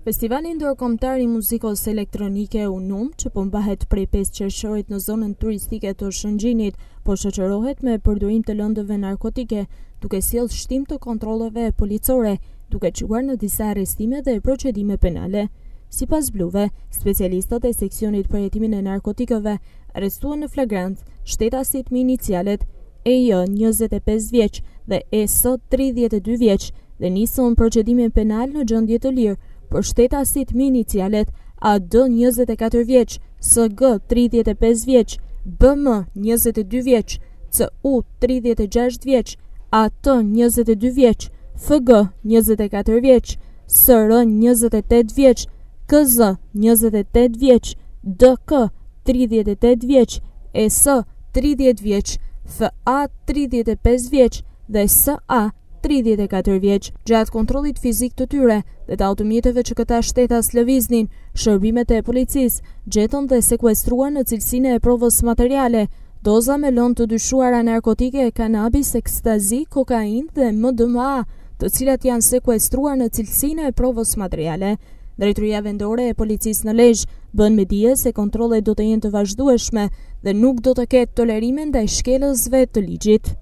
Festivali ndërkombëtar i muzikës elektronike UNUM, që po mbahet prej 5 qershorit në zonën turistike të Shëngjinit, po shoqërohet me përdorim të lëndëve narkotike, duke sjellë shtim të kontrolleve policore, duke çuar në disa arrestime dhe procedime penale. Sipas bluve, specialistët e seksionit për hetimin e narkotikëve arrestuan në flagrant shtetasit me inicialet EJ 25 vjeç dhe ES 32 vjeç dhe nisën procedimin penal në gjendje të lirë për shtetasit me inicialet AD 24 vjeç, SG 35 vjeç, BM 22 vjeç, CU 36 vjeç, AT 22 vjeç, FG 24 vjeç, SR 28 vjeç, KZ 28 vjeç, DK 38 vjeç, ES 30 vjeç, FA 35 vjeç dhe SA 34 vjeç. Gjatë kontrollit fizik të tyre dhe të automjeteve që këta shtetas lëviznin, shërbimet e policisë gjetën dhe sekuestruar në cilësinë e provës materiale doza me lëndë të dyshuara narkotike, kanabis, ekstazi, kokain dhe MDMA, të cilat janë sekuestruar në cilësinë e provës materiale. Drejtoria vendore e policisë në Lezhë bën me dije se kontrollet do të jenë të vazhdueshme dhe nuk do të ketë tolerime ndaj shkelësve të ligjit.